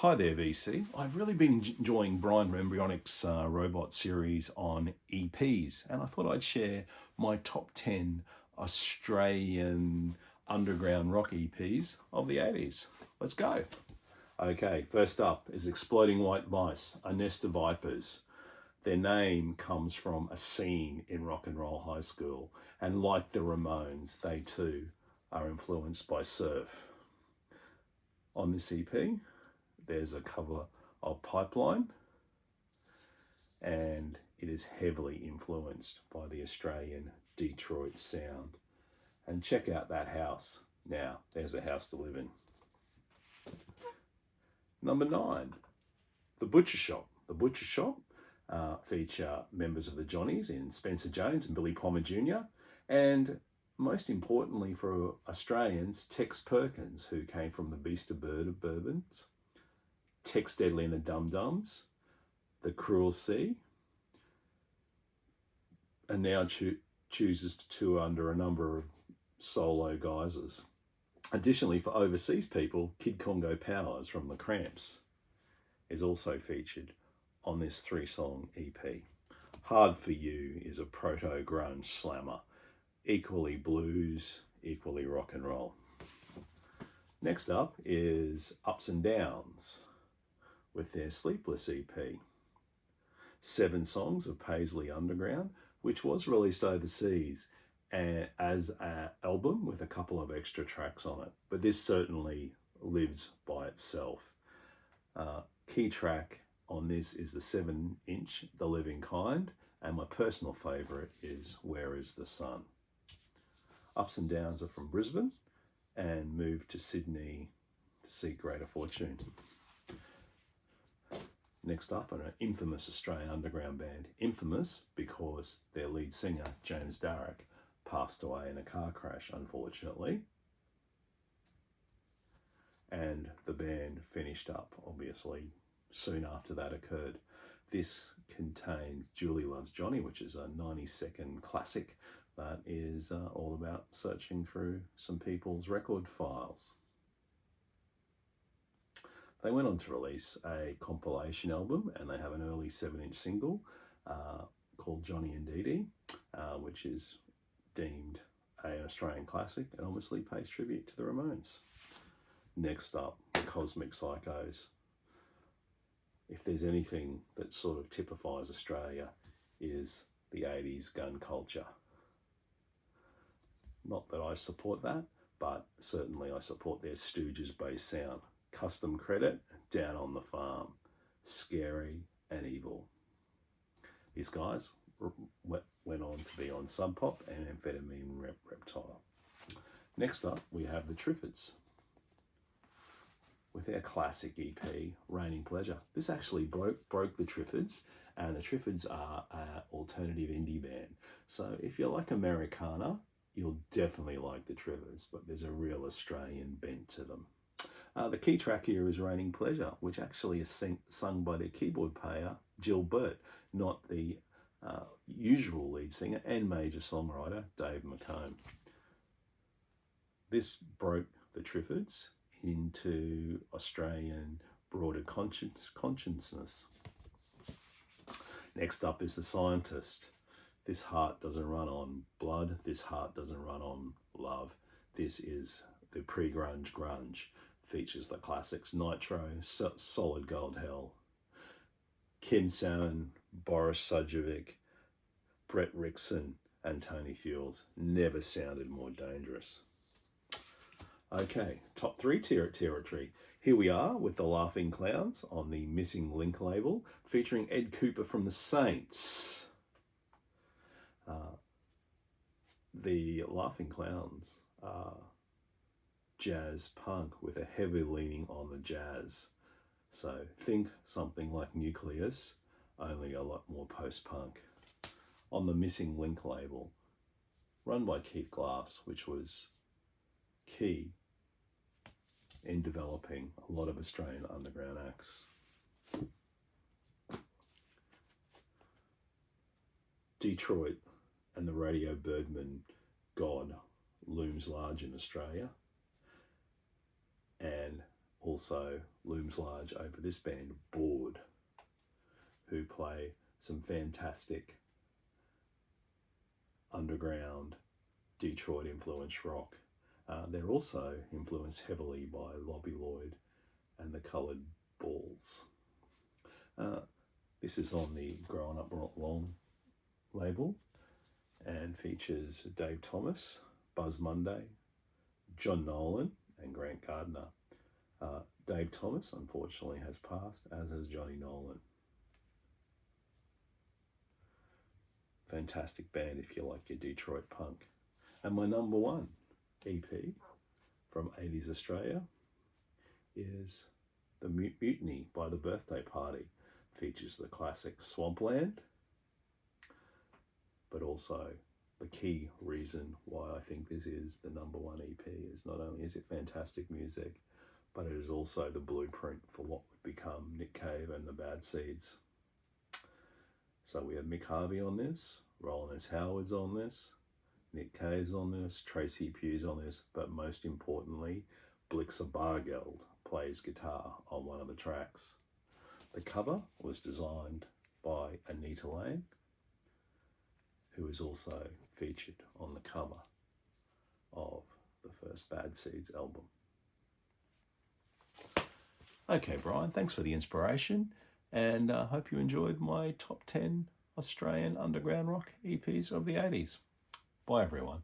Hi there, VC. I've really been enjoying Brian Rembryonic's robot series on EPs, and I thought I'd share my top 10 Australian underground rock EPs of the 80s. Let's go. Okay, first up is Exploding White Mice, a nest of vipers. Their name comes from a scene in rock and roll high school, and like the Ramones, they too are influenced by surf. On this EP, there's a cover of Pipeline, and it is heavily influenced by the Australian Detroit sound. And check out that house. Now, there's a house to live in. Number 9, The Butcher Shop. The Butcher Shop feature members of the Johnnies in Spencer Jones and Billy Palmer Jr. And most importantly for Australians, Tex Perkins, who came from the Beast of Bourbons, Tex Deadly and the Dum Dums, The Cruel Sea, and now chooses to tour under a number of solo guises. Additionally, for overseas people, Kid Congo Powers from The Cramps is also featured on this 3-song EP. Hard for You is a proto-grunge slammer, equally blues, equally rock and roll. Next up is Ups and Downs with their Sleepless EP. 7 songs of Paisley Underground, which was released overseas as an album with a couple of extra tracks on it. But this certainly lives by itself. Key track on this is the 7-inch, The Living Kind, and my personal favourite is Where Is the Sun. Ups and Downs are from Brisbane and moved to Sydney to seek greater fortune. Next up, an infamous Australian underground band. Infamous because their lead singer, James Darroch, passed away in a car crash, unfortunately. And the band finished up, obviously, soon after that occurred. This contains Julie Loves Johnny, which is a 90-second classic that is all about searching through some people's record files. They went on to release a compilation album, and they have an early 7-inch single called Johnny and Dee Dee, which is deemed an Australian classic and obviously pays tribute to the Ramones. Next up, the Cosmic Psychos. If there's anything that sort of typifies Australia, is the 80s gun culture. Not that I support that, but certainly I support their Stooges-based sound. Custom Credit, Down on the Farm, Scary and Evil. These guys went on to be on Sub Pop and Amphetamine Reptile. Next up, we have the Triffids with their classic EP, Raining Pleasure. This actually broke the Triffids, and the Triffids are an alternative indie band. So if you like Americana, you'll definitely like the Triffids, but there's a real Australian bent to them. The key track here is Raining Pleasure, which actually is sung by their keyboard player, Jill Burt, not the usual lead singer and major songwriter, Dave McComb. This broke the Triffids into Australian broader consciousness. Next up is The Scientist. This heart doesn't run on blood. This heart doesn't run on love. This is the pre-grunge grunge. Features the classics Nitro, Solid Gold Hell, Kim Salmon, Boris Sujovic, Brett Rickson, and Tony Fuels. Never sounded more dangerous. Okay, top 3 territory. Here we are with the Laughing Clowns on the Missing Link label, featuring Ed Cooper from the Saints. The Laughing Clowns are jazz punk with a heavy leaning on the jazz. So think something like Nucleus, only a lot more post-punk. On the Missing Link label, run by Keith Glass, which was key in developing a lot of Australian underground acts. Detroit and the Radio Birdman god looms large in Australia, and also looms large over this band, Bored, who play some fantastic underground Detroit influenced rock. They're also influenced heavily by Lobby Lloyd and the Coloured Balls. This is on the Growing Up Long label and features Dave Thomas, Buzz Munday, John Nolan and Grant Gardner. Dave Thomas unfortunately has passed, as has Johnny Nolan. Fantastic band if you like your Detroit punk. And my number one EP from 80's Australia is The Mutiny by The Birthday Party. Features the classic Swampland, but also the key reason why I think this is the number one EP is not only is it fantastic music, but it is also the blueprint for what would become Nick Cave and the Bad Seeds. So we have Mick Harvey on this, Roland S. Howard's on this, Nick Cave's on this, Tracy Pugh's on this, but most importantly, Blixa Bargeld plays guitar on one of the tracks. The cover was designed by Anita Lang, who is also featured on the cover of the first Bad Seeds album. Okay, Brian, thanks for the inspiration, and I hope you enjoyed my top 10 Australian underground rock EPs of the 80s. Bye, everyone.